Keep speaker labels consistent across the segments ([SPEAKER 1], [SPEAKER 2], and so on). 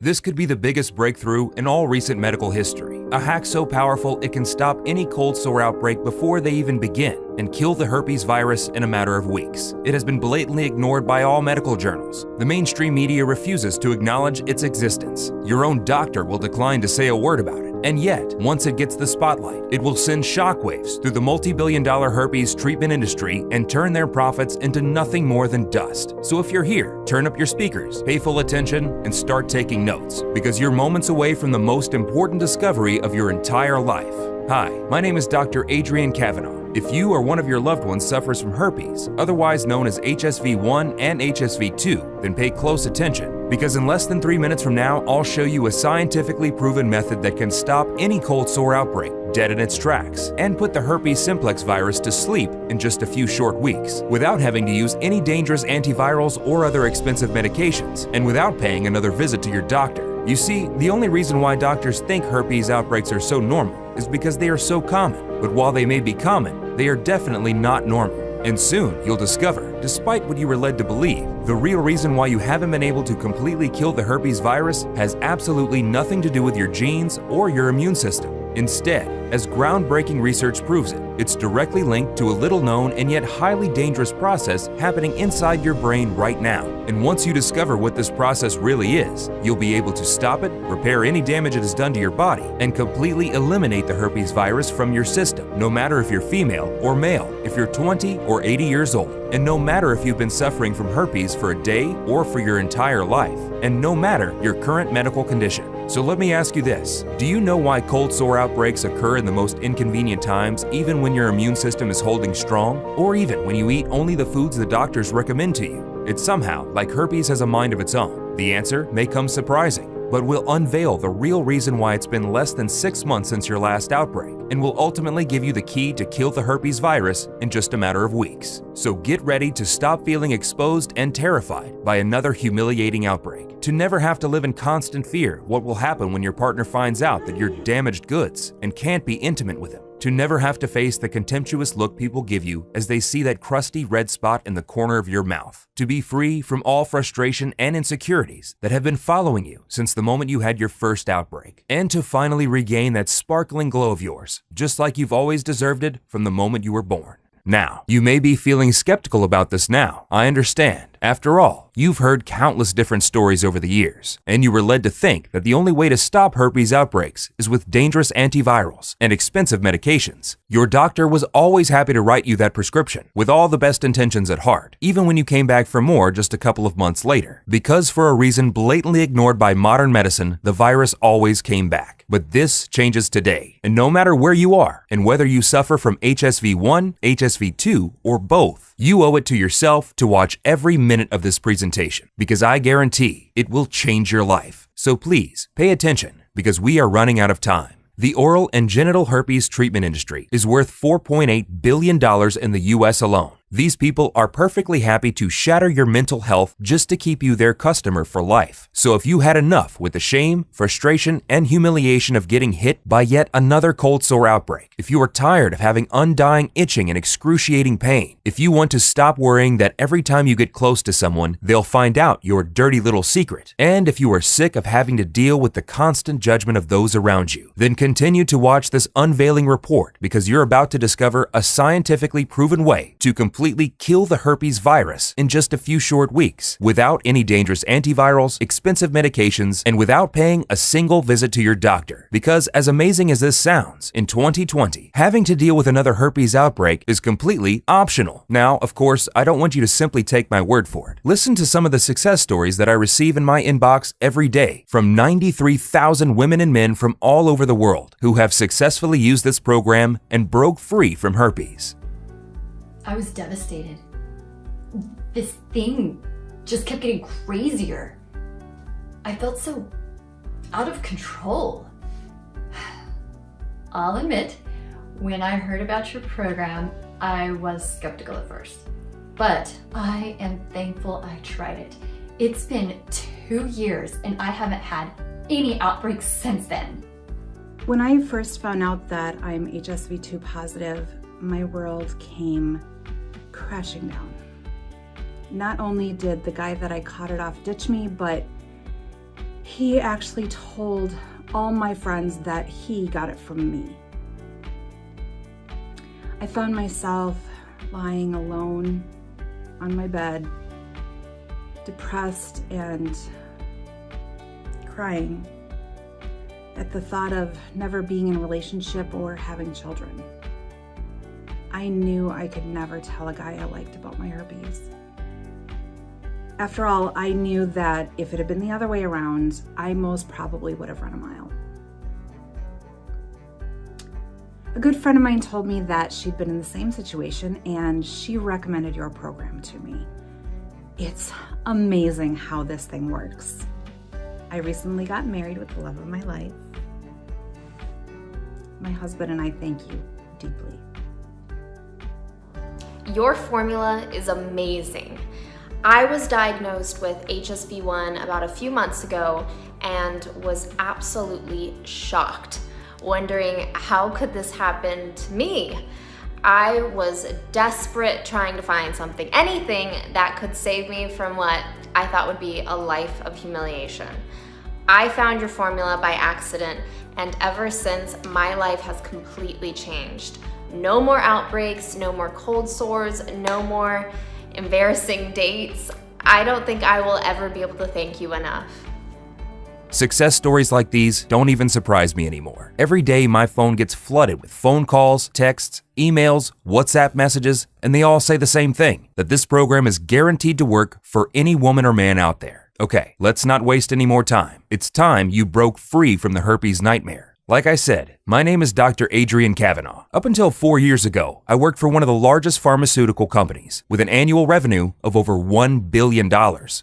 [SPEAKER 1] This could be the biggest breakthrough in all recent medical history. A hack so powerful it can stop any cold sore outbreak before they even begin and kill the herpes virus in a matter of weeks. It has been blatantly ignored by all medical journals. The mainstream media refuses to acknowledge its existence. Your own doctor will decline to say a word about it. And yet, once it gets the spotlight, it will send shockwaves through the multi-billion-dollar herpes treatment industry and turn their profits into nothing more than dust. So if you're here, turn up your speakers, pay full attention, and start taking notes, because you're moments away from the most important discovery of your entire life. Hi, my name is Dr. Adrian Cavanaugh. If you or one of your loved ones suffers from herpes, otherwise known as HSV1 and HSV2, then pay close attention, because in less than 3 minutes from now, I'll show you a scientifically proven method that can stop any cold sore outbreak dead in its tracks and put the herpes simplex virus to sleep in just a few short weeks, without having to use any dangerous antivirals or other expensive medications, and without paying another visit to your doctor. You see, the only reason why doctors think herpes outbreaks are so normal is because they are so common. But while they may be common, they are definitely not normal. And soon, you'll discover, despite what you were led to believe, the real reason why you haven't been able to completely kill the herpes virus has absolutely nothing to do with your genes or your immune system. Instead, as groundbreaking research proves it, it's directly linked to a little-known and yet highly dangerous process happening inside your brain right now. And once you discover what this process really is, you'll be able to stop it, repair any damage it has done to your body, and completely eliminate the herpes virus from your system, no matter if you're female or male, if you're 20 or 80 years old, and no matter if you've been suffering from herpes for a day or for your entire life, and no matter your current medical condition. So let me ask you this, do you know why cold sore outbreaks occur in the most inconvenient times, even when your immune system is holding strong, or even when you eat only the foods the doctors recommend to you? It's somehow like herpes has a mind of its own. The answer may come surprising, but we'll unveil the real reason why it's been less than 6 months since your last outbreak, and will ultimately give you the key to kill the herpes virus in just a matter of weeks. So get ready to stop feeling exposed and terrified by another humiliating outbreak, to never have to live in constant fear what will happen when your partner finds out that you're damaged goods and can't be intimate with him, to never have to face the contemptuous look people give you as they see that crusty red spot in the corner of your mouth, to be free from all frustration and insecurities that have been following you since the moment you had your first outbreak, and to finally regain that sparkling glow of yours, just like you've always deserved it from the moment you were born. Now, you may be feeling skeptical about this now. I understand. After all, you've heard countless different stories over the years, and you were led to think that the only way to stop herpes outbreaks is with dangerous antivirals and expensive medications. Your doctor was always happy to write you that prescription, with all the best intentions at heart, even when you came back for more just a couple of months later. Because for a reason blatantly ignored by modern medicine, the virus always came back. But this changes today, and no matter where you are, and whether you suffer from HSV1, HSV2, or both, you owe it to yourself to watch every minute of this presentation, because I guarantee it will change your life. So please, pay attention, because we are running out of time. The oral and genital herpes treatment industry is worth $4.8 billion in the US alone. These people are perfectly happy to shatter your mental health just to keep you their customer for life. So if you had enough with the shame, frustration, and humiliation of getting hit by yet another cold sore outbreak, if you are tired of having undying itching and excruciating pain, if you want to stop worrying that every time you get close to someone, they'll find out your dirty little secret, and if you are sick of having to deal with the constant judgment of those around you, then continue to watch this unveiling report, because you're about to discover a scientifically proven way to completely kill the herpes virus in just a few short weeks, without any dangerous antivirals, expensive medications, and without paying a single visit to your doctor. Because as amazing as this sounds, in 2020, having to deal with another herpes outbreak is completely optional. Now, of course, I don't want you to simply take my word for it. Listen to some of the success stories that I receive in my inbox every day from 93,000 women and men from all over the world who have successfully used this program and broke free from herpes.
[SPEAKER 2] I was devastated. This thing just kept getting crazier. I felt so out of control. I'll admit, when I heard about your program, I was skeptical at first. But I am thankful I tried it. It's been 2 years and I haven't had any outbreaks since then.
[SPEAKER 3] When I first found out that I'm HSV2 positive, my world came crashing down. not only did the guy that I caught it off ditch me, but he actually told all my friends that he got it from me. I found myself lying alone on my bed, depressed and crying at the thought of never being in a relationship or having children. I knew I could never tell a guy I liked about my herpes. After all, I knew that if it had been the other way around, I most probably would have run a mile. A good friend of mine told me that she'd been in the same situation and she recommended your program to me. It's amazing how this thing works. I recently got married with the love of my life. My husband and I thank you deeply.
[SPEAKER 4] Your formula is amazing. I was diagnosed with HSV-1 about a few months ago and was absolutely shocked, wondering how could this happen to me? I was desperate trying to find something, anything that could save me from what I thought would be a life of humiliation. I found your formula by accident, and ever since, my life has completely changed. No more outbreaks, no more cold sores, no more embarrassing dates. I don't think I will ever be able to thank you enough.
[SPEAKER 1] Success stories like these don't even surprise me anymore. Every day my phone gets flooded with phone calls, texts, emails, WhatsApp messages, and they all say the same thing, that this program is guaranteed to work for any woman or man out there. Okay, let's not waste any more time. It's time you broke free from the herpes nightmare. Like I said, my name is Dr. Adrian Cavanaugh. Up until 4 years ago, I worked for one of the largest pharmaceutical companies with an annual revenue of over $1 billion.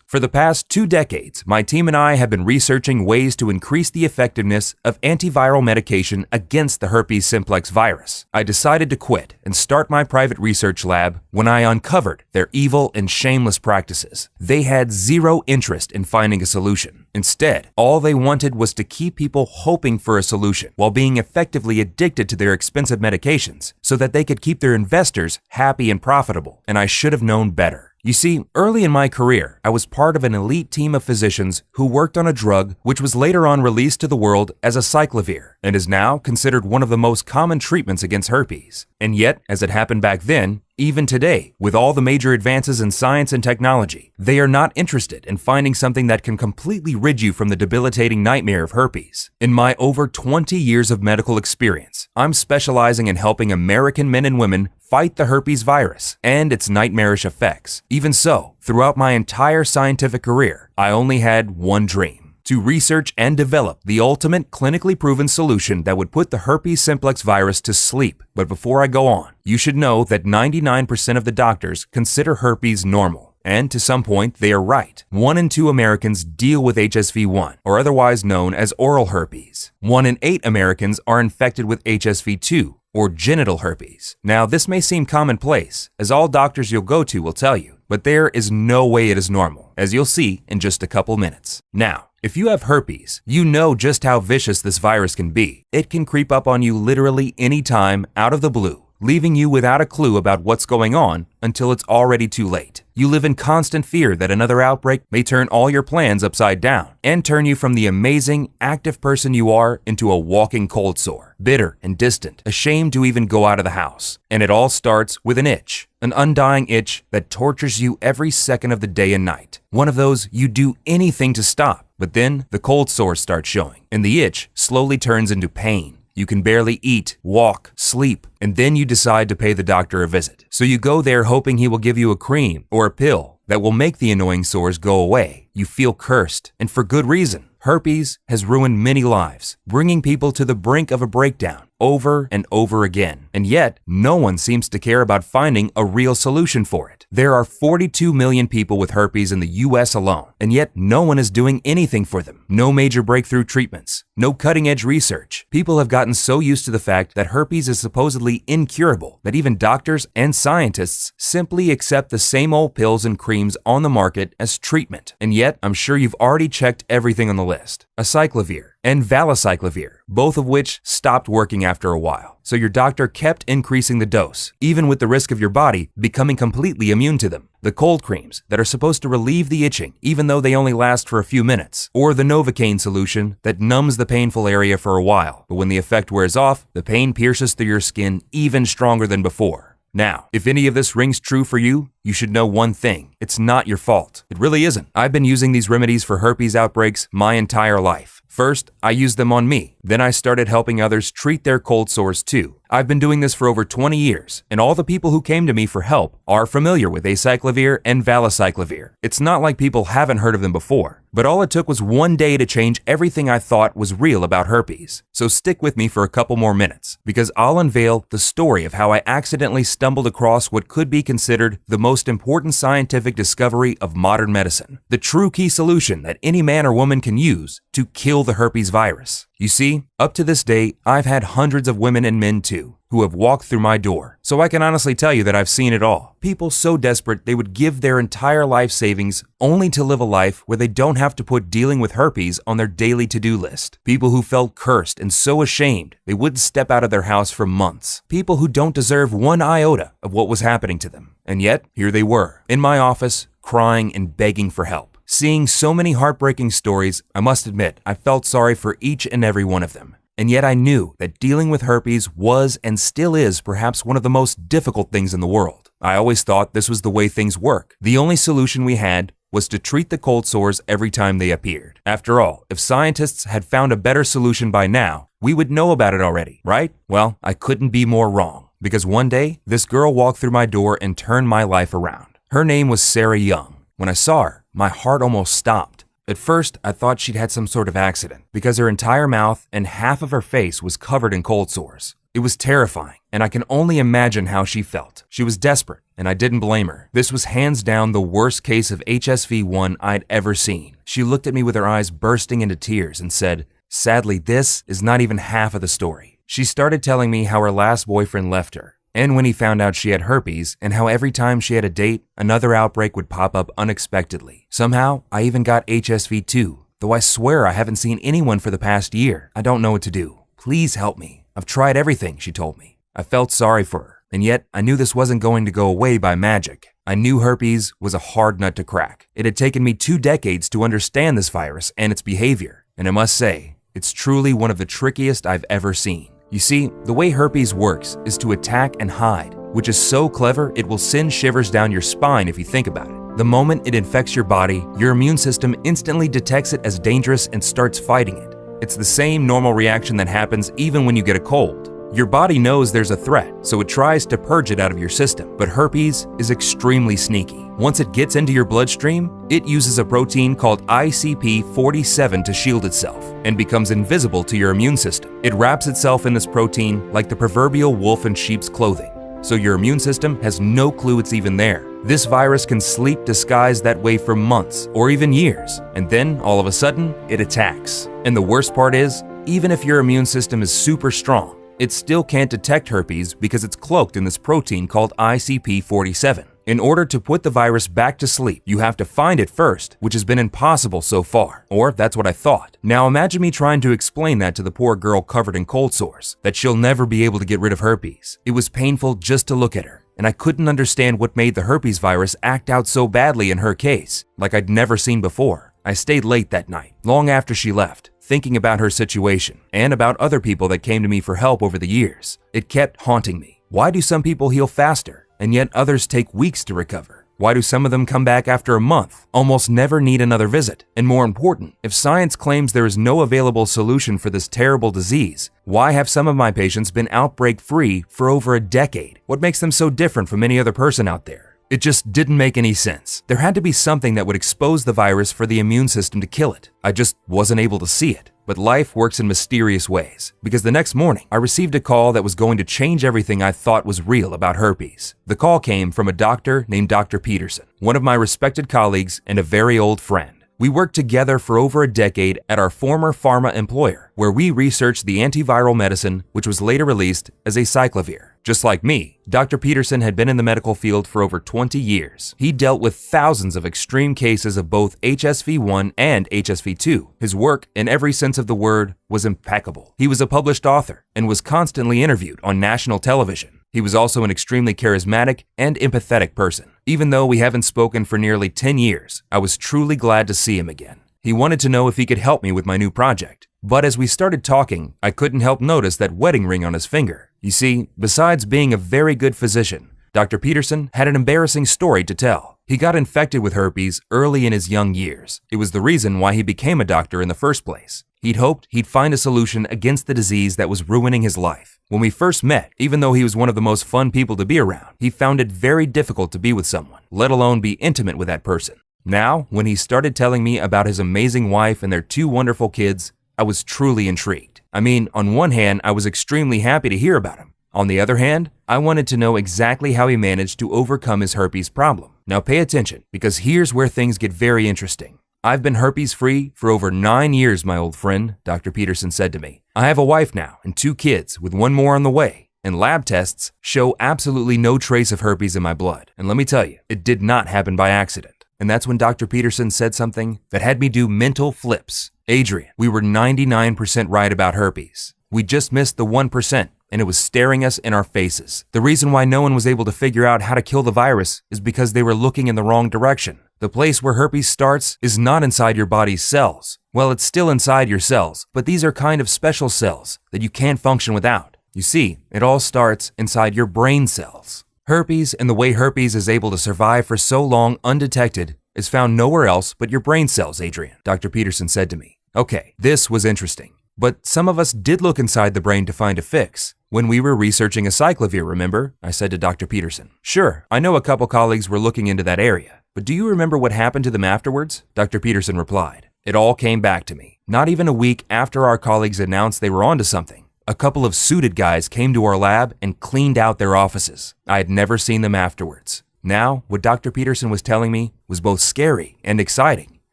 [SPEAKER 1] For the past 2 decades, my team and I have been researching ways to increase the effectiveness of antiviral medication against the herpes simplex virus. I decided to quit and start my private research lab when I uncovered their evil and shameless practices. They had zero interest in finding a solution. Instead, all they wanted was to keep people hoping for a solution while being effectively addicted to their expensive medications so that they could keep their investors happy and profitable, and I should have known better. You see, early in my career, I was part of an elite team of physicians who worked on a drug which was later on released to the world as acyclovir and is now considered one of the most common treatments against herpes. And yet, as it happened back then, even today, with all the major advances in science and technology, they are not interested in finding something that can completely rid you from the debilitating nightmare of herpes. In my over 20 years of medical experience, I'm specializing in helping American men and women fight the herpes virus and its nightmarish effects. Even so, throughout my entire scientific career, I only had one dream: to research and develop the ultimate clinically proven solution that would put the herpes simplex virus to sleep. But before I go on, you should know that 99% of the doctors consider herpes normal. And to some point, they are right. 1 in 2 Americans deal with HSV-1, or otherwise known as oral herpes. 1 in 8 Americans are infected with HSV-2, or genital herpes. Now, this may seem commonplace, as all doctors you'll go to will tell you, but there is no way it is normal, as you'll see in just a couple minutes. Now, if you have herpes, you know just how vicious this virus can be. It can creep up on you literally anytime, out of the blue, leaving you without a clue about what's going on until it's already too late. You live in constant fear that another outbreak may turn all your plans upside down and turn you from the amazing, active person you are into a walking cold sore, bitter and distant, ashamed to even go out of the house. And it all starts with an itch, an undying itch that tortures you every second of the day and night. One of those you do anything to stop, but then the cold sores start showing, and the itch slowly turns into pain. You can barely eat, walk, sleep, and then you decide to pay the doctor a visit. So you go there hoping he will give you a cream or a pill that will make the annoying sores go away. You feel cursed, and for good reason. Herpes has ruined many lives, bringing people to the brink of a breakdown over and over again. And yet, no one seems to care about finding a real solution for it. There are 42 million people with herpes in the US alone, and yet no one is doing anything for them. No major breakthrough treatments, no cutting-edge research. People have gotten so used to the fact that herpes is supposedly incurable that even doctors and scientists simply accept the same old pills and creams on the market as treatment. And yet, I'm sure you've already checked everything on the list. Acyclovir, and valacyclovir, both of which stopped working after a while. So your doctor kept increasing the dose, even with the risk of your body becoming completely immune to them. The cold creams that are supposed to relieve the itching, even though they only last for a few minutes, or the Novocaine solution that numbs the painful area for a while, but when the effect wears off, the pain pierces through your skin even stronger than before. Now, if any of this rings true for you, you should know one thing. It's not your fault. It really isn't. I've been using these remedies for herpes outbreaks my entire life. First, I used them on me. Then I started helping others treat their cold sores too. I've been doing this for over 20 years, and all the people who came to me for help are familiar with acyclovir and valacyclovir. It's not like people haven't heard of them before, but all it took was one day to change everything I thought was real about herpes. So stick with me for a couple more minutes, because I'll unveil the story of how I accidentally stumbled across what could be considered the most important scientific discovery of modern medicine, the true key solution that any man or woman can use to kill the herpes virus. You see, up to this day, I've had hundreds of women and men too, who have walked through my door. So I can honestly tell you that I've seen it all. People so desperate they would give their entire life savings only to live a life where they don't have to put dealing with herpes on their daily to-do list. People who felt cursed and so ashamed they wouldn't step out of their house for months. People who don't deserve one iota of what was happening to them. And yet, here they were, in my office, crying and begging for help. Seeing so many heartbreaking stories, I must admit, I felt sorry for each and every one of them. And yet I knew that dealing with herpes was and still is perhaps one of the most difficult things in the world. I always thought this was the way things work. The only solution we had was to treat the cold sores every time they appeared. After all, if scientists had found a better solution by now, we would know about it already, right? Well, I couldn't be more wrong, because one day, this girl walked through my door and turned my life around. Her name was Sarah Young. When I saw her, my heart almost stopped. At first, I thought she'd had some sort of accident, because her entire mouth and half of her face was covered in cold sores. It was terrifying, and I can only imagine how she felt. She was desperate, and I didn't blame her. This was hands down the worst case of HSV-1 I'd ever seen. She looked at me with her eyes bursting into tears and said, "Sadly, this is not even half of the story." She started telling me how her last boyfriend left her, and when he found out she had herpes, and how every time she had a date, another outbreak would pop up unexpectedly. Somehow, I even got HSV too, though I swear I haven't seen anyone for the past year. I don't know what to do. Please help me. I've tried everything, she told me. I felt sorry for her, and yet I knew this wasn't going to go away by magic. I knew herpes was a hard nut to crack. It had taken me 2 decades to understand this virus and its behavior, and I must say, it's truly one of the trickiest I've ever seen. You see, the way herpes works is to attack and hide, which is so clever it will send shivers down your spine if you think about it. The moment it infects your body, your immune system instantly detects it as dangerous and starts fighting it. It's the same normal reaction that happens even when you get a cold. Your body knows there's a threat, so it tries to purge it out of your system. But herpes is extremely sneaky. Once it gets into your bloodstream, it uses a protein called ICP47 to shield itself and becomes invisible to your immune system. It wraps itself in this protein like the proverbial wolf in sheep's clothing, so your immune system has no clue it's even there. This virus can sleep disguised that way for months or even years, and then all of a sudden, it attacks. And the worst part is, even if your immune system is super strong, it still can't detect herpes because it's cloaked in this protein called ICP47. In order to put the virus back to sleep, you have to find it first, which has been impossible so far. Or that's what I thought. Now imagine me trying to explain that to the poor girl covered in cold sores, that she'll never be able to get rid of herpes. It was painful just to look at her, and I couldn't understand what made the herpes virus act out so badly in her case, like I'd never seen before. I stayed late that night, long after she left, thinking about her situation, and about other people that came to me for help over the years. It kept haunting me. Why do some people heal faster, and yet others take weeks to recover? Why do some of them come back after a month, almost never need another visit? And more important, if science claims there is no available solution for this terrible disease, why have some of my patients been outbreak-free for over a decade? What makes them so different from any other person out there? It just didn't make any sense. There had to be something that would expose the virus for the immune system to kill it. I just wasn't able to see it. But life works in mysterious ways, because the next morning, I received a call that was going to change everything I thought was real about herpes. The call came from a doctor named Dr. Peterson, one of my respected colleagues and a very old friend. We worked together for over a decade at our former pharma employer, where we researched the antiviral medicine which was later released as acyclovir. Just like me, Dr. Peterson had been in the medical field for over 20 years. He dealt with thousands of extreme cases of both HSV-1 and HSV-2. His work, in every sense of the word, was impeccable. He was a published author and was constantly interviewed on national television. He was also an extremely charismatic and empathetic person. Even though we haven't spoken for nearly 10 years, I was truly glad to see him again. He wanted to know if he could help me with my new project. But as we started talking, I couldn't help notice that wedding ring on his finger. You see, besides being a very good physician, Dr. Peterson had an embarrassing story to tell. He got infected with herpes early in his young years. It was the reason why he became a doctor in the first place. He'd hoped he'd find a solution against the disease that was ruining his life. When we first met, even though he was one of the most fun people to be around, he found it very difficult to be with someone, let alone be intimate with that person. Now, when he started telling me about his amazing wife and their 2 wonderful kids, I was truly intrigued. I mean, on one hand, I was extremely happy to hear about him. On the other hand, I wanted to know exactly how he managed to overcome his herpes problem. Now pay attention, because here's where things get very interesting. I've been herpes-free for over 9 years, my old friend, Dr. Peterson said to me. I have a wife now and 2 kids, with 1 more on the way, and lab tests show absolutely no trace of herpes in my blood. And let me tell you, it did not happen by accident. And that's when Dr. Peterson said something that had me do mental flips. Adrian, we were 99% right about herpes. We just missed the 1%, and it was staring us in our faces. The reason why no one was able to figure out how to kill the virus is because they were looking in the wrong direction. The place where herpes starts is not inside your body's cells. Well, it's still inside your cells, but these are kind of special cells that you can't function without. You see, it all starts inside your brain cells. Herpes and the way herpes is able to survive for so long undetected is found nowhere else but your brain cells, Adrian, Dr. Peterson said to me. Okay, this was interesting. But some of us did look inside the brain to find a fix. When we were researching acyclovir, remember? I said to Dr. Peterson. Sure, I know a couple colleagues were looking into that area. But do you remember what happened to them afterwards? Dr. Peterson replied. It all came back to me. Not even a week after our colleagues announced they were onto something, a couple of suited guys came to our lab and cleaned out their offices. I had never seen them afterwards. Now, what Dr. Peterson was telling me was both scary and exciting.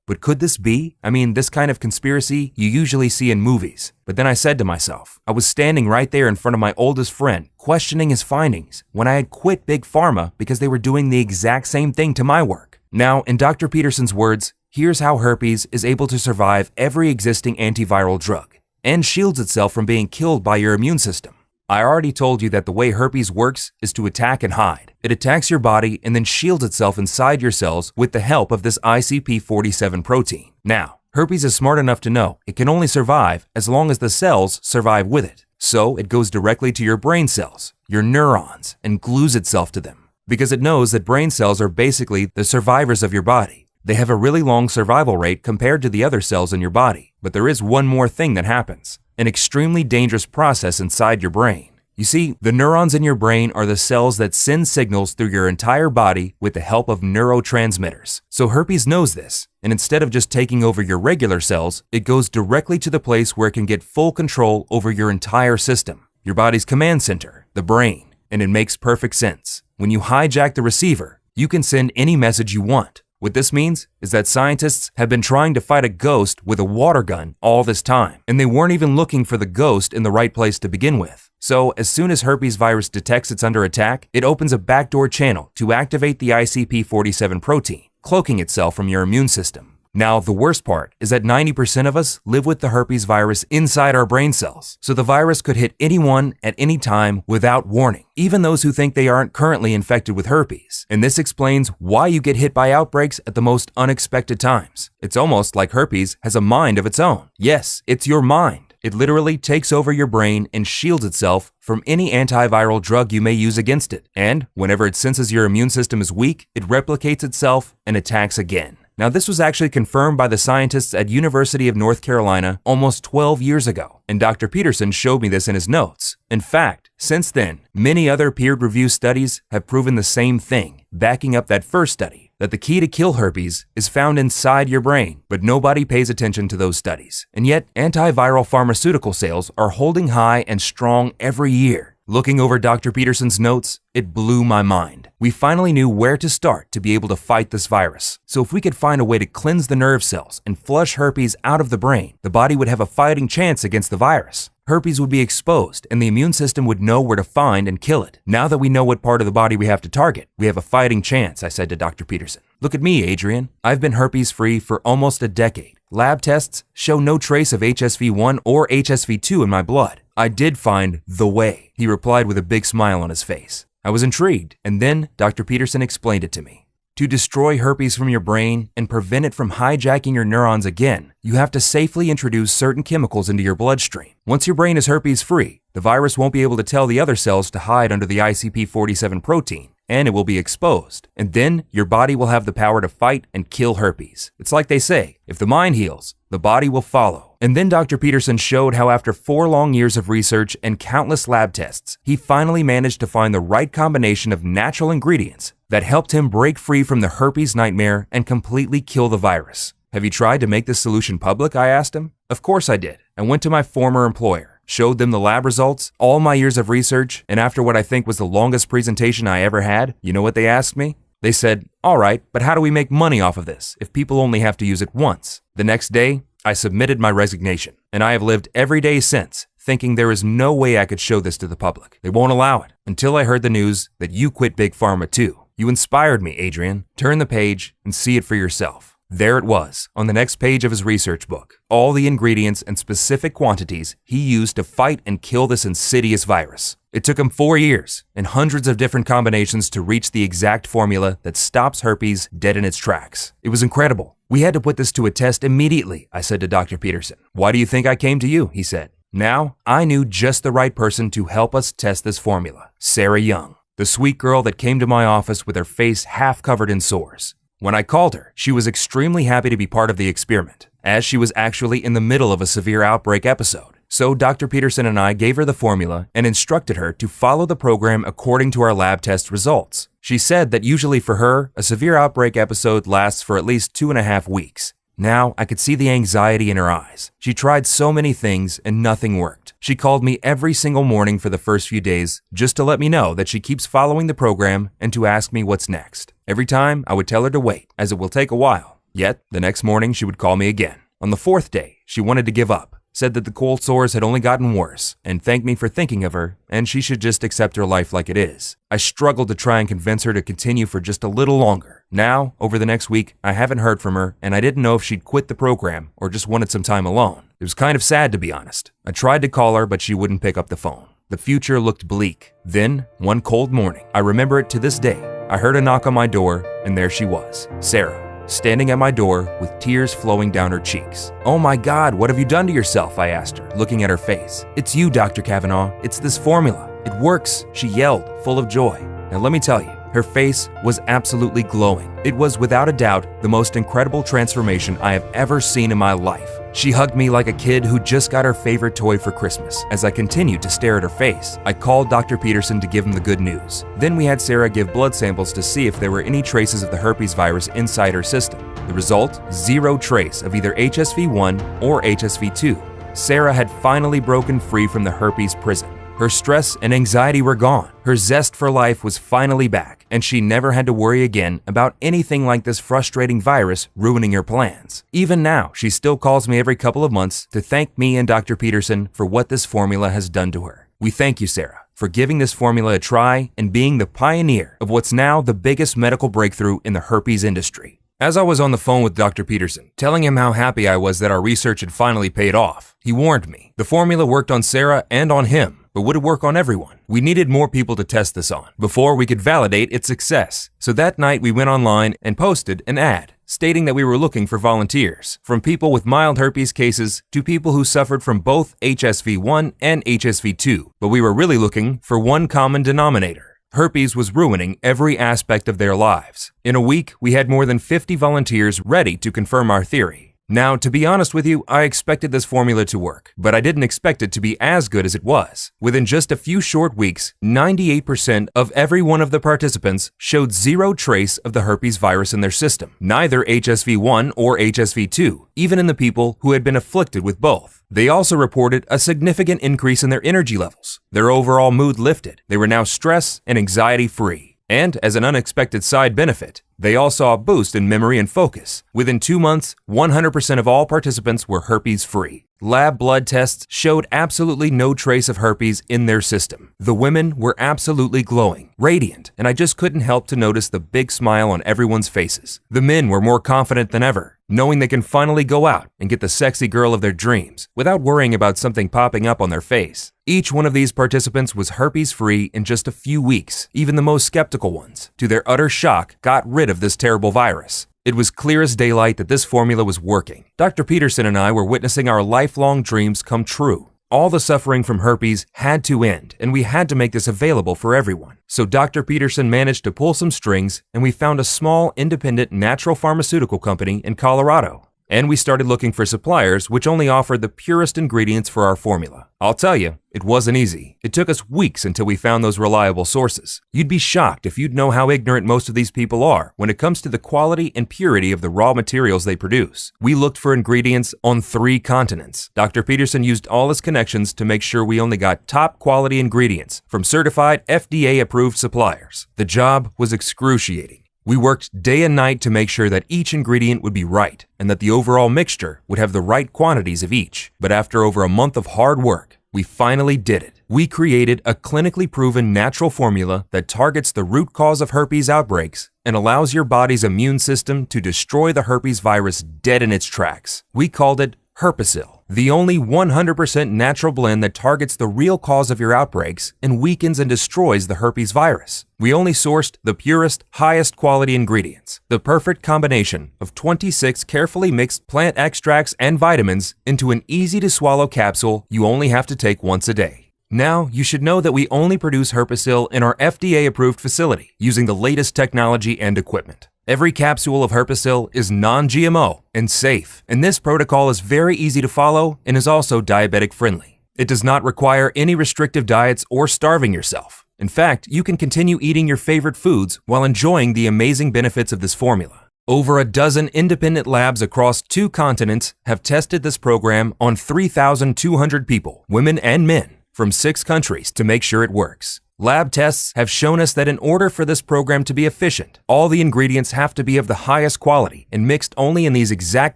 [SPEAKER 1] But could this be? I mean, this kind of conspiracy you usually see in movies. But then I said to myself, I was standing right there in front of my oldest friend, questioning his findings, when I had quit Big Pharma because they were doing the exact same thing to my work. Now, in Dr. Peterson's words, here's how herpes is able to survive every existing antiviral drug and shields itself from being killed by your immune system. I already told you that the way herpes works is to attack and hide. It attacks your body and then shields itself inside your cells with the help of this ICP47 protein. Now, herpes is smart enough to know it can only survive as long as the cells survive with it. So it goes directly to your brain cells, your neurons, and glues itself to them. Because it knows that brain cells are basically the survivors of your body. They have a really long survival rate compared to the other cells in your body. But there is one more thing that happens. An extremely dangerous process inside your brain. You see, the neurons in your brain are the cells that send signals through your entire body with the help of neurotransmitters. So herpes knows this, and instead of just taking over your regular cells, it goes directly to the place where it can get full control over your entire system, your body's command center, the brain. And it makes perfect sense. When you hijack the receiver, you can send any message you want. What this means is that scientists have been trying to fight a ghost with a water gun all this time, and they weren't even looking for the ghost in the right place to begin with. So as soon as herpes virus detects it's under attack, it opens a backdoor channel to activate the ICP47 protein, cloaking itself from your immune system. Now, the worst part is that 90% of us live with the herpes virus inside our brain cells, so the virus could hit anyone at any time without warning, even those who think they aren't currently infected with herpes. And this explains why you get hit by outbreaks at the most unexpected times. It's almost like herpes has a mind of its own. Yes, it's your mind. It literally takes over your brain and shields itself from any antiviral drug you may use against it. And whenever it senses your immune system is weak, it replicates itself and attacks again. Now, this was actually confirmed by the scientists at University of North Carolina almost 12 years ago, and Dr. Peterson showed me this in his notes. In fact, since then, many other peer-reviewed studies have proven the same thing, backing up that first study, that the key to kill herpes is found inside your brain, but nobody pays attention to those studies. And yet, antiviral pharmaceutical sales are holding high and strong every year. Looking over Dr. Peterson's notes, it blew my mind. We finally knew where to start to be able to fight this virus. So if we could find a way to cleanse the nerve cells and flush herpes out of the brain, the body would have a fighting chance against the virus. Herpes would be exposed, and the immune system would know where to find and kill it. Now that we know what part of the body we have to target, we have a fighting chance, I said to Dr. Peterson. Look at me, Adrian. I've been herpes-free for almost a decade. Lab tests show no trace of HSV1 or HSV2 in my blood. I did find the way, he replied with a big smile on his face. I was intrigued, and then Dr. Peterson explained it to me. To destroy herpes from your brain and prevent it from hijacking your neurons again, you have to safely introduce certain chemicals into your bloodstream. Once your brain is herpes-free, the virus won't be able to tell the other cells to hide under the ICP47 protein, and it will be exposed. And then your body will have the power to fight and kill herpes. It's like they say, if the mind heals, the body will follow. And then Dr. Peterson showed how after 4 long years of research and countless lab tests, he finally managed to find the right combination of natural ingredients that helped him break free from the herpes nightmare and completely kill the virus. Have you tried to make this solution public? I asked him. Of course I did. I went to my former employer, showed them the lab results, all my years of research, and after what I think was the longest presentation I ever had, you know what they asked me? They said, all right, but how do we make money off of this if people only have to use it once? The next day, I submitted my resignation, and I have lived every day since thinking there is no way I could show this to the public. They won't allow it until I heard the news that you quit Big Pharma too. You inspired me, Adrian. Turn the page and see it for yourself. There it was, on the next page of his research book. All the ingredients and specific quantities he used to fight and kill this insidious virus. It took him 4 years and hundreds of different combinations to reach the exact formula that stops herpes dead in its tracks. It was incredible. We had to put this to a test immediately, I said to Dr. Peterson. Why do you think I came to you? He said. Now, I knew just the right person to help us test this formula, Sarah Young, the sweet girl that came to my office with her face half covered in sores. When I called her, she was extremely happy to be part of the experiment, as she was actually in the middle of a severe outbreak episode. So Dr. Peterson and I gave her the formula and instructed her to follow the program according to our lab test results. She said that usually for her, a severe outbreak episode lasts for at least 2.5 weeks. Now, I could see the anxiety in her eyes. She tried so many things and nothing worked. She called me every single morning for the first few days just to let me know that she keeps following the program and to ask me what's next. Every time, I would tell her to wait, as it will take a while. Yet, the next morning, she would call me again. On the 4th day, she wanted to give up, said that the cold sores had only gotten worse, and thanked me for thinking of her, and she should just accept her life like it is. I struggled to try and convince her to continue for just a little longer. Now, over the next week, I haven't heard from her, and I didn't know if she'd quit the program or just wanted some time alone. It was kind of sad, to be honest. I tried to call her, but she wouldn't pick up the phone. The future looked bleak. Then, one cold morning, I remember it to this day, I heard a knock on my door, and there she was, Sarah, standing at my door with tears flowing down her cheeks. Oh my God, what have you done to yourself? I asked her, looking at her face. It's you, Dr. Kavanaugh. It's this formula. It works, she yelled, full of joy. Now let me tell you, her face was absolutely glowing. It was without a doubt the most incredible transformation I have ever seen in my life. She hugged me like a kid who just got her favorite toy for Christmas. As I continued to stare at her face, I called Dr. Peterson to give him the good news. Then we had Sarah give blood samples to see if there were any traces of the herpes virus inside her system. The result? 0 trace of either HSV1 or HSV2. Sarah had finally broken free from the herpes prison. Her stress and anxiety were gone. Her zest for life was finally back, and she never had to worry again about anything like this frustrating virus ruining her plans. Even now, she still calls me every couple of months to thank me and Dr. Peterson for what this formula has done to her. We thank you, Sarah, for giving this formula a try and being the pioneer of what's now the biggest medical breakthrough in the herpes industry. As I was on the phone with Dr. Peterson, telling him how happy I was that our research had finally paid off, he warned me. The formula worked on Sarah and on him, but would it work on everyone? We needed more people to test this on before we could validate its success. So that night we went online and posted an ad stating that we were looking for volunteers, from people with mild herpes cases to people who suffered from both HSV1 and HSV2. But we were really looking for one common denominator. Herpes was ruining every aspect of their lives. In a week, we had more than 50 volunteers ready to confirm our theory. Now, to be honest with you, I expected this formula to work, but I didn't expect it to be as good as it was. Within just a few short weeks, 98% of every one of the participants showed 0 trace of the herpes virus in their system, neither HSV1 or HSV2, even in the people who had been afflicted with both. They also reported a significant increase in their energy levels. Their overall mood lifted. They were now stress and anxiety free. And as an unexpected side benefit, they all saw a boost in memory and focus. Within 2 months, 100% of all participants were herpes-free. Lab blood tests showed absolutely no trace of herpes in their system. The women were absolutely glowing, radiant, and I just couldn't help to notice the big smile on everyone's faces. The men were more confident than ever, knowing they can finally go out and get the sexy girl of their dreams without worrying about something popping up on their face. Each one of these participants was herpes-free in just a few weeks. Even the most skeptical ones, to their utter shock, got rid of this terrible virus. It was clear as daylight that this formula was working. Dr. Peterson and I were witnessing our lifelong dreams come true. All the suffering from herpes had to end, and we had to make this available for everyone. So Dr. Peterson managed to pull some strings, and we found a small, independent natural pharmaceutical company in Colorado. And we started looking for suppliers which only offered the purest ingredients for our formula. I'll tell you, it wasn't easy. It took us weeks until we found those reliable sources. You'd be shocked if you'd know how ignorant most of these people are when it comes to the quality and purity of the raw materials they produce. We looked for ingredients on 3 continents. Dr. Peterson used all his connections to make sure we only got top quality ingredients from certified FDA-approved suppliers. The job was excruciating. We worked day and night to make sure that each ingredient would be right and that the overall mixture would have the right quantities of each. But after over a month of hard work, we finally did it. We created a clinically proven natural formula that targets the root cause of herpes outbreaks and allows your body's immune system to destroy the herpes virus dead in its tracks. We called it Herpesyl, the only 100% natural blend that targets the real cause of your outbreaks and weakens and destroys the herpes virus. We only sourced the purest, highest quality ingredients, the perfect combination of 26 carefully mixed plant extracts and vitamins into an easy-to-swallow capsule you only have to take once a day. Now, you should know that we only produce Herpesyl in our FDA-approved facility using the latest technology and equipment. Every capsule of Herpesyl is non-GMO and safe, and this protocol is very easy to follow and is also diabetic friendly. It does not require any restrictive diets or starving yourself. In fact, you can continue eating your favorite foods while enjoying the amazing benefits of this formula. Over a dozen independent labs across 2 continents have tested this program on 3,200 people, women and men, from 6 countries to make sure it works. Lab tests have shown us that in order for this program to be efficient, all the ingredients have to be of the highest quality and mixed only in these exact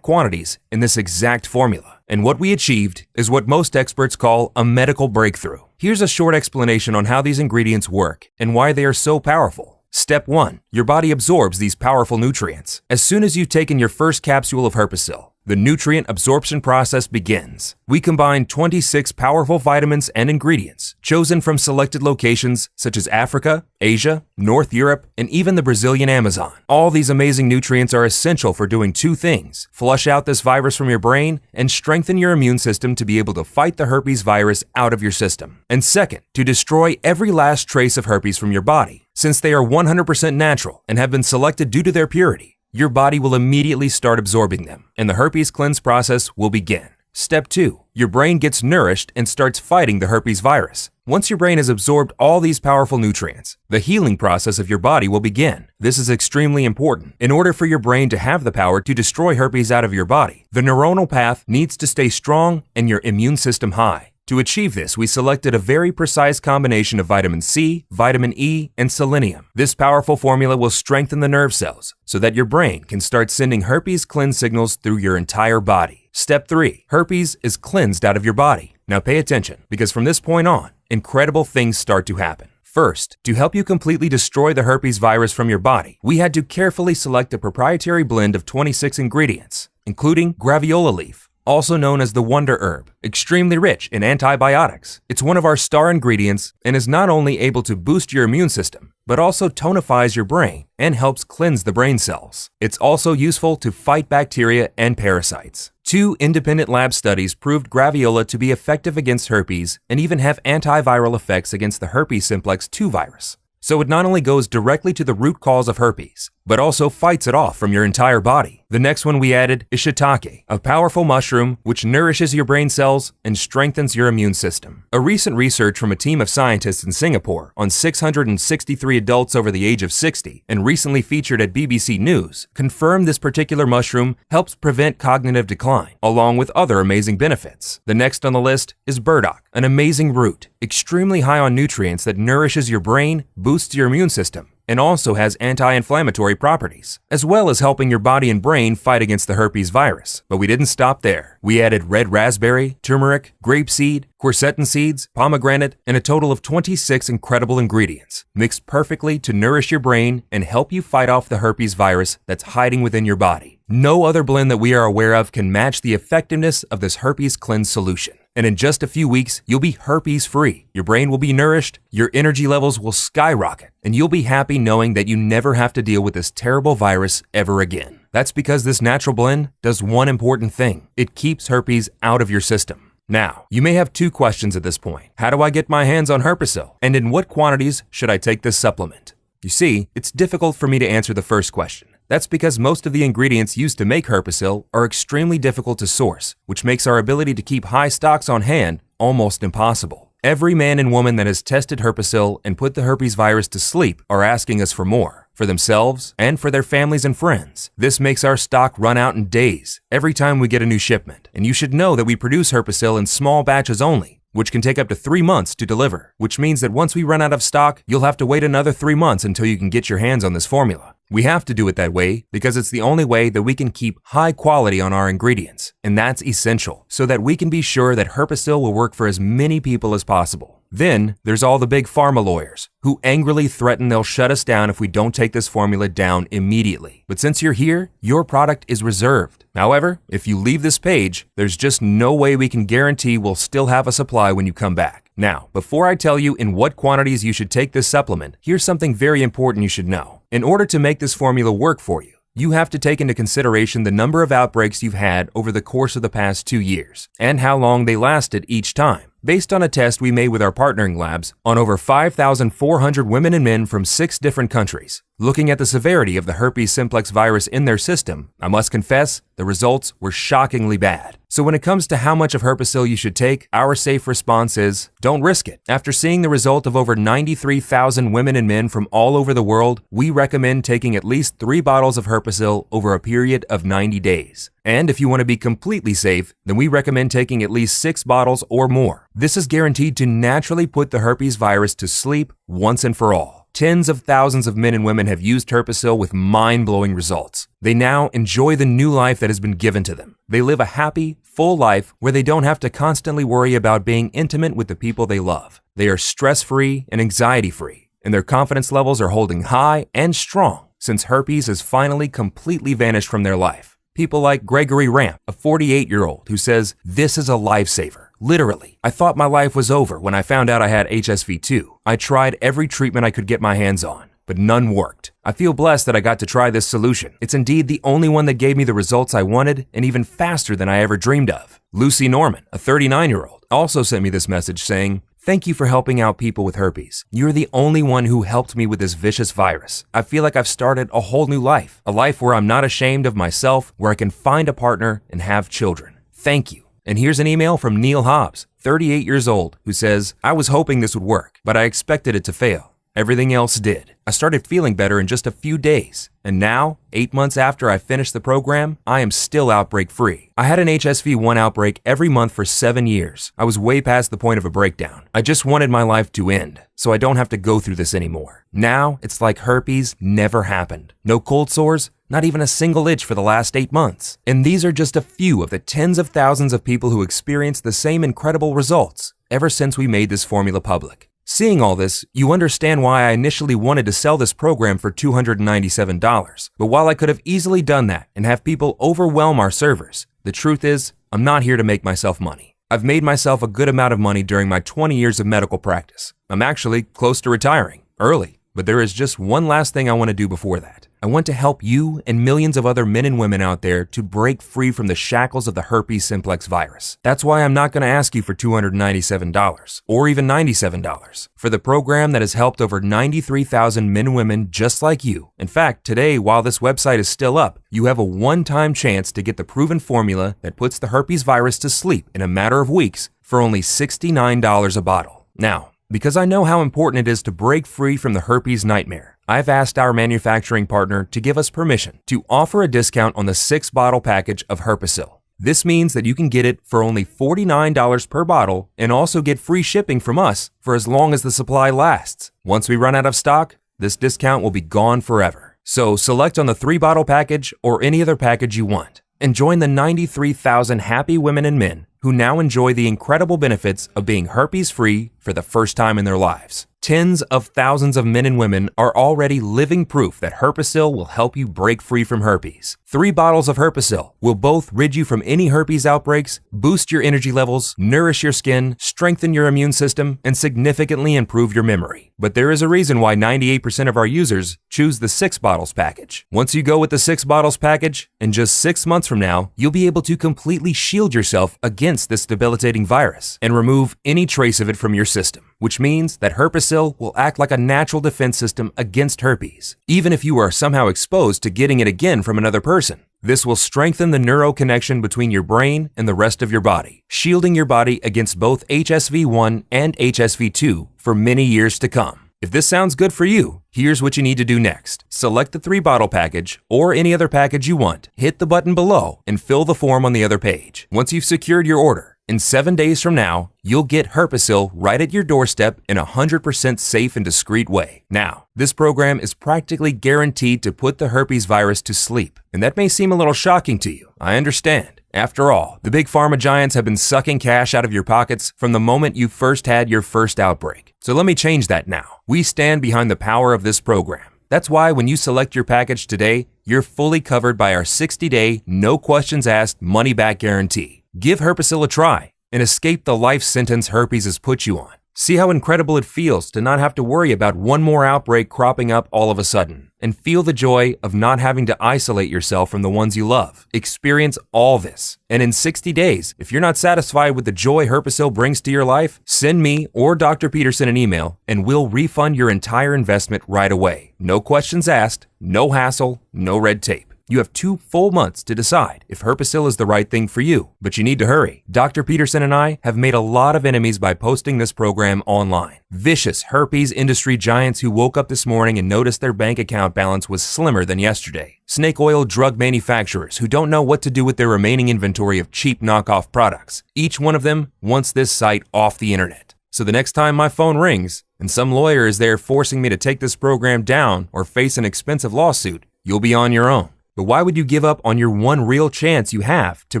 [SPEAKER 1] quantities in this exact formula. And what we achieved is what most experts call a medical breakthrough. Here's a short explanation on how these ingredients work and why they are so powerful. Step 1. Your body absorbs these powerful nutrients. As soon as you've taken your first capsule of Herpesyl, the nutrient absorption process begins. We combine 26 powerful vitamins and ingredients chosen from selected locations such as Africa, Asia, North Europe, and even the Brazilian Amazon. All these amazing nutrients are essential for doing 2 things: flush out this virus from your brain and strengthen your immune system to be able to fight the herpes virus out of your system. And second, to destroy every last trace of herpes from your body. Since they are 100% natural and have been selected due to their purity, your body will immediately start absorbing them, and the herpes cleanse process will begin. Step 2. Your brain gets nourished and starts fighting the herpes virus. Once your brain has absorbed all these powerful nutrients, the healing process of your body will begin. This is extremely important. In order for your brain to have the power to destroy herpes out of your body, the neuronal path needs to stay strong and your immune system high. To achieve this, we selected a very precise combination of vitamin C, vitamin E, and selenium. This powerful formula will strengthen the nerve cells so that your brain can start sending herpes cleanse signals through your entire body. Step 3. Herpes is cleansed out of your body. Now pay attention, because from this point on, incredible things start to happen. First, to help you completely destroy the herpes virus from your body, we had to carefully select a proprietary blend of 26 ingredients, including graviola leaf, also known as the wonder herb, extremely rich in antibiotics. It's one of our star ingredients and is not only able to boost your immune system, but also tonifies your brain and helps cleanse the brain cells. It's also useful to fight bacteria and parasites. 2 independent lab studies proved graviola to be effective against herpes and even have antiviral effects against the herpes simplex 2 virus. So it not only goes directly to the root cause of herpes, but also fights it off from your entire body. The next one we added is shiitake, a powerful mushroom which nourishes your brain cells and strengthens your immune system. A recent research from a team of scientists in Singapore on 663 adults over the age of 60 and recently featured at BBC News confirmed this particular mushroom helps prevent cognitive decline, along with other amazing benefits. The next on the list is burdock, an amazing root, extremely high on nutrients that nourishes your brain, boosts your immune system, and also has anti-inflammatory properties, as well as helping your body and brain fight against the herpes virus. But we didn't stop there. We added red raspberry, turmeric, grapeseed, quercetin seeds, pomegranate, and a total of 26 incredible ingredients, mixed perfectly to nourish your brain and help you fight off the herpes virus that's hiding within your body. No other blend that we are aware of can match the effectiveness of this herpes cleanse solution. And in just a few weeks, you'll be herpes-free. Your brain will be nourished, your energy levels will skyrocket, and you'll be happy knowing that you never have to deal with this terrible virus ever again. That's because this natural blend does one important thing. It keeps herpes out of your system. Now, you may have two questions at this point. How do I get my hands on Herpesyl? And in what quantities should I take this supplement? You see, it's difficult for me to answer the first question. That's because most of the ingredients used to make Herpesyl are extremely difficult to source, which makes our ability to keep high stocks on hand almost impossible. Every man and woman that has tested Herpesyl and put the herpes virus to sleep are asking us for more, for themselves and for their families and friends. This makes our stock run out in days every time we get a new shipment. And you should know that we produce Herpesyl in small batches only, which can take up to 3 months to deliver, which means that once we run out of stock, you'll have to wait another 3 months until you can get your hands on this formula. We have to do it that way because it's the only way that we can keep high quality on our ingredients, and that's essential so that we can be sure that Herpesyl will work for as many people as possible. Then there's all the big pharma lawyers who angrily threaten they'll shut us down if we don't take this formula down immediately. But since you're here, your product is reserved. However, if you leave this page, there's just no way we can guarantee we'll still have a supply when you come back. Now, before I tell you in what quantities you should take this supplement, here's something very important you should know. In order to make this formula work for you, you have to take into consideration the number of outbreaks you've had over the course of the past 2 years and how long they lasted each time. Based on a test we made with our partnering labs on over 5,400 women and men from 6 different countries, looking at the severity of the herpes simplex virus in their system, I must confess, the results were shockingly bad. So when it comes to how much of Herpesyl you should take, our safe response is, don't risk it. After seeing the result of over 93,000 women and men from all over the world, we recommend taking at least 3 bottles of Herpesyl over a period of 90 days. And if you want to be completely safe, then we recommend taking at least 6 bottles or more. This is guaranteed to naturally put the herpes virus to sleep once and for all. Tens of thousands of men and women have used Herpesyl with mind-blowing results. They now enjoy the new life that has been given to them. They live a happy, full life where they don't have to constantly worry about being intimate with the people they love. They are stress-free and anxiety-free, and their confidence levels are holding high and strong since herpes has finally completely vanished from their life. People like Gregory Ramp, a 48-year-old who says, "This is a lifesaver. Literally, I thought my life was over when I found out I had HSV-2. I tried every treatment I could get my hands on, but none worked. I feel blessed that I got to try this solution. It's indeed the only one that gave me the results I wanted and even faster than I ever dreamed of." Lucy Norman, a 39-year-old, also sent me this message saying, "Thank you for helping out people with herpes. You're the only one who helped me with this vicious virus. I feel like I've started a whole new life, a life where I'm not ashamed of myself, where I can find a partner and have children. Thank you." And here's an email from Neil Hobbs, 38 years old, who says, "I was hoping this would work, but I expected it to fail. Everything else did. I started feeling better in just a few days. And now, 8 months after I finished the program, I am still outbreak free. I had an HSV-1 outbreak every month for 7 years. I was way past the point of a breakdown. I just wanted my life to end, so I don't have to go through this anymore. Now, it's like herpes never happened. No cold sores, not even a single itch for the last 8 months. And these are just a few of the tens of thousands of people who experienced the same incredible results ever since we made this formula public. Seeing all this, you understand why I initially wanted to sell this program for $297. But while I could have easily done that and have people overwhelm our servers, the truth is, I'm not here to make myself money. I've made myself a good amount of money during my 20 years of medical practice. I'm actually close to retiring, early. But there is just one last thing I want to do before that. I want to help you and millions of other men and women out there to break free from the shackles of the herpes simplex virus. That's why I'm not going to ask you for $297 or even $97 for the program that has helped over 93,000 men and women just like you. In fact, today, while this website is still up, you have a one-time chance to get the proven formula that puts the herpes virus to sleep in a matter of weeks for only $69 a bottle. Now, because I know how important it is to break free from the herpes nightmare, I've asked our manufacturing partner to give us permission to offer a discount on the 6-bottle package of Herpesyl. This means that you can get it for only $49 per bottle and also get free shipping from us for as long as the supply lasts. Once we run out of stock, this discount will be gone forever. So select on the 3-bottle package or any other package you want, and join the 93,000 happy women and men who now enjoy the incredible benefits of being herpes-free for the first time in their lives. Tens of thousands of men and women are already living proof that Herpesyl will help you break free from herpes. 3 bottles of Herpesyl will both rid you from any herpes outbreaks, boost your energy levels, nourish your skin, strengthen your immune system, and significantly improve your memory. But there is a reason why 98% of our users choose the 6 bottles package. Once you go with the 6 bottles package, in just 6 months from now, you'll be able to completely shield yourself against this debilitating virus and remove any trace of it from your system, which means that Herpesyl will act like a natural defense system against herpes, even if you are somehow exposed to getting it again from another person. This will strengthen the neuro connection between your brain and the rest of your body, shielding your body against both HSV1 and HSV2 for many years to come. If this sounds good for you, here's what you need to do next. Select the 3-bottle package or any other package you want, hit the button below, and fill the form on the other page. Once you've secured your order, in 7 days from now, you'll get Herpesyl right at your doorstep in a 100% safe and discreet way. Now, this program is practically guaranteed to put the herpes virus to sleep, and that may seem a little shocking to you. I understand. After all, the big pharma giants have been sucking cash out of your pockets from the moment you first had your first outbreak. So let me change that now. We stand behind the power of this program. That's why when you select your package today, you're fully covered by our 60-day, no questions asked, money-back guarantee. Give Herpesyl a try and escape the life sentence herpes has put you on. See how incredible it feels to not have to worry about one more outbreak cropping up all of a sudden, and feel the joy of not having to isolate yourself from the ones you love. Experience all this. And in 60 days, if you're not satisfied with the joy Herpesyl brings to your life, send me or Dr. Peterson an email and we'll refund your entire investment right away. No questions asked, no hassle, no red tape. You have 2 full months to decide if Herpesyl is the right thing for you, but you need to hurry. Dr. Peterson and I have made a lot of enemies by posting this program online. Vicious herpes industry giants who woke up this morning and noticed their bank account balance was slimmer than yesterday. Snake oil drug manufacturers who don't know what to do with their remaining inventory of cheap knockoff products. Each one of them wants this site off the internet. So the next time my phone rings and some lawyer is there forcing me to take this program down or face an expensive lawsuit, you'll be on your own. But why would you give up on your one real chance you have to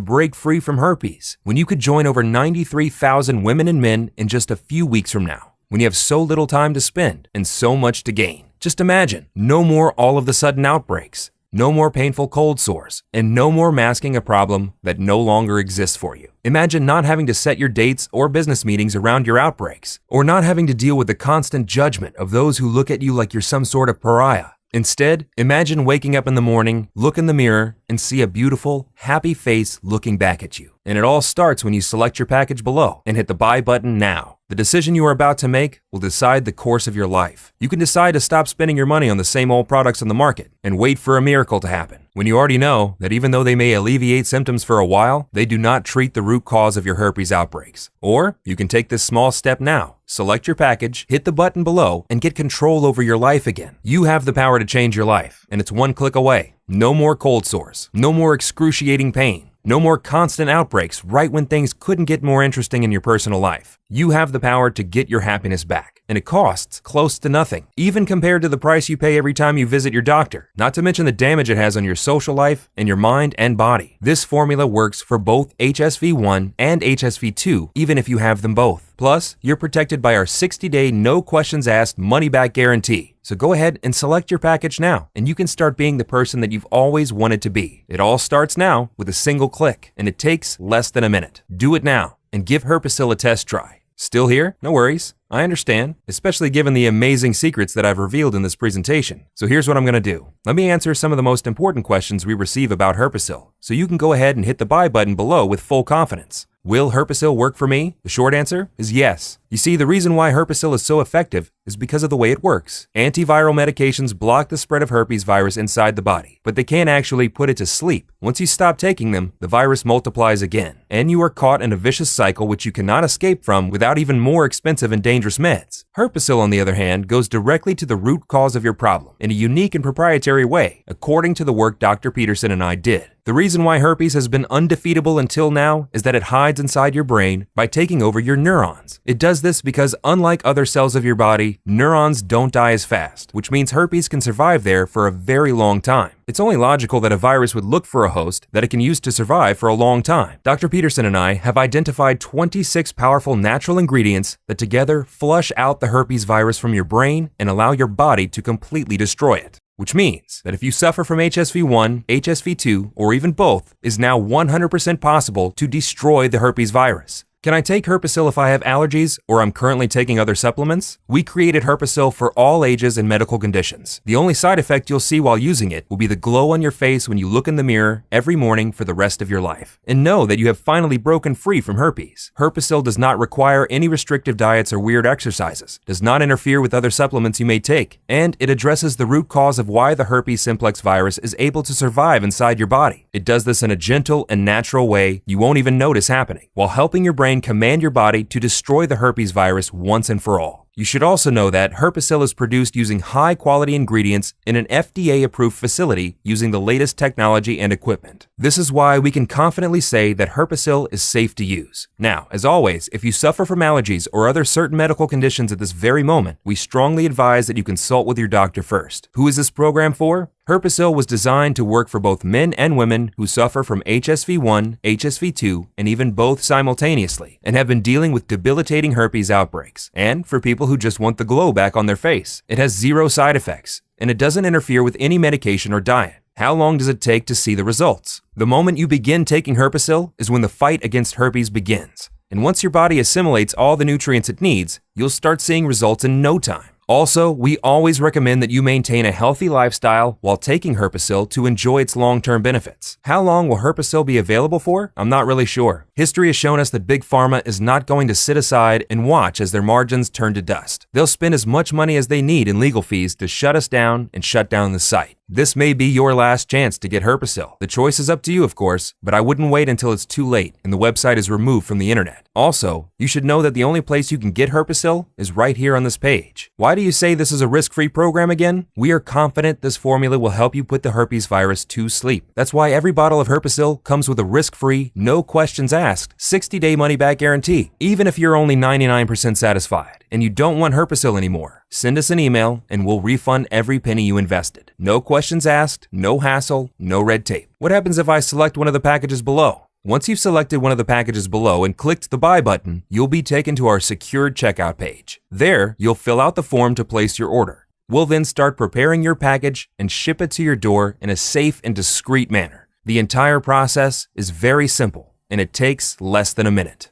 [SPEAKER 1] break free from herpes when you could join over 93,000 women and men in just a few weeks from now, when you have so little time to spend and so much to gain? Just imagine, no more all of the sudden outbreaks, no more painful cold sores, and no more masking a problem that no longer exists for you. Imagine not having to set your dates or business meetings around your outbreaks, or not having to deal with the constant judgment of those who look at you like you're some sort of pariah. Instead, imagine waking up in the morning, look in the mirror, and see a beautiful, happy face looking back at you. And it all starts when you select your package below and hit the buy button now. The decision you are about to make will decide the course of your life. You can decide to stop spending your money on the same old products on the market and wait for a miracle to happen, when you already know that even though they may alleviate symptoms for a while, they do not treat the root cause of your herpes outbreaks. Or you can take this small step now. Select your package, hit the button below, and get control over your life again. You have the power to change your life, and it's one click away. No more cold sores, no more excruciating pain, no more constant outbreaks right when things couldn't get more interesting in your personal life. You have the power to get your happiness back, and it costs close to nothing, even compared to the price you pay every time you visit your doctor, not to mention the damage it has on your social life and your mind and body. This formula works for both HSV1 and HSV2, even if you have them both. Plus, you're protected by our 60-day no questions asked money-back guarantee. So go ahead and select your package now, and you can start being the person that you've always wanted to be. It all starts now with a single click, and it takes less than a minute. Do it now and give Herpesyl a test try. Still here? No worries. I understand, especially given the amazing secrets that I've revealed in this presentation. So here's what I'm going to do. Let me answer some of the most important questions we receive about Herpesyl, so you can go ahead and hit the buy button below with full confidence. Will Herpesyl work for me? The short answer is yes. You see, the reason why Herpesyl is so effective is because of the way it works. Antiviral medications block the spread of herpes virus inside the body, but they can't actually put it to sleep. Once you stop taking them, the virus multiplies again, and you are caught in a vicious cycle which you cannot escape from without even more expensive and dangerous meds. Herpesyl, on the other hand, goes directly to the root cause of your problem in a unique and proprietary way, according to the work Dr. Peterson and I did. The reason why herpes has been undefeatable until now is that it hides inside your brain by taking over your neurons. It does this because, unlike other cells of your body, neurons don't die as fast, which means herpes can survive there for a very long time. It's only logical that a virus would look for a host that it can use to survive for a long time. Dr. Peterson and I have identified 26 powerful natural ingredients that together flush out the herpes virus from your brain and allow your body to completely destroy it. Which means that if you suffer from HSV1, HSV2, or even both, it is now 100% possible to destroy the herpes virus. Can I take Herpesyl if I have allergies or I'm currently taking other supplements? We created Herpesyl for all ages and medical conditions. The only side effect you'll see while using it will be the glow on your face when you look in the mirror every morning for the rest of your life. And know that you have finally broken free from herpes. Herpesyl does not require any restrictive diets or weird exercises, does not interfere with other supplements you may take, and it addresses the root cause of why the herpes simplex virus is able to survive inside your body. It does this in a gentle and natural way you won't even notice happening, while helping your brain command your body to destroy the herpes virus once and for all. You should also know that Herpesyl is produced using high-quality ingredients in an FDA-approved facility using the latest technology and equipment. This is why we can confidently say that Herpesyl is safe to use. Now, as always, if you suffer from allergies or other certain medical conditions at this very moment, we strongly advise that you consult with your doctor first. Who is this program for? Herpesyl was designed to work for both men and women who suffer from HSV1, HSV2, and even both simultaneously, and have been dealing with debilitating herpes outbreaks, and for people who just want the glow back on their face. It has 0 side effects, and it doesn't interfere with any medication or diet. How long does it take to see the results? The moment you begin taking Herpesyl is when the fight against herpes begins. And once your body assimilates all the nutrients it needs, you'll start seeing results in no time. Also, we always recommend that you maintain a healthy lifestyle while taking Herpesyl to enjoy its long-term benefits. How long will Herpesyl be available for? I'm not really sure. History has shown us that Big Pharma is not going to sit aside and watch as their margins turn to dust. They'll spend as much money as they need in legal fees to shut us down and shut down the site. This may be your last chance to get Herpesyl. The choice is up to you, of course, but I wouldn't wait until it's too late and the website is removed from the internet. Also, you should know that the only place you can get Herpesyl is right here on this page. Why do you say this is a risk-free program again? We are confident this formula will help you put the herpes virus to sleep. That's why every bottle of Herpesyl comes with a risk-free, no questions asked, 60-day money-back guarantee. Even if you're only 99% satisfied and you don't want Herpesyl anymore, send us an email and we'll refund every penny you invested. No questions asked, no hassle, no red tape. What happens if I select one of the packages below? Once you've selected one of the packages below and clicked the buy button, you'll be taken to our secured checkout page. There, you'll fill out the form to place your order. We'll then start preparing your package and ship it to your door in a safe and discreet manner. The entire process is very simple, and it takes less than a minute.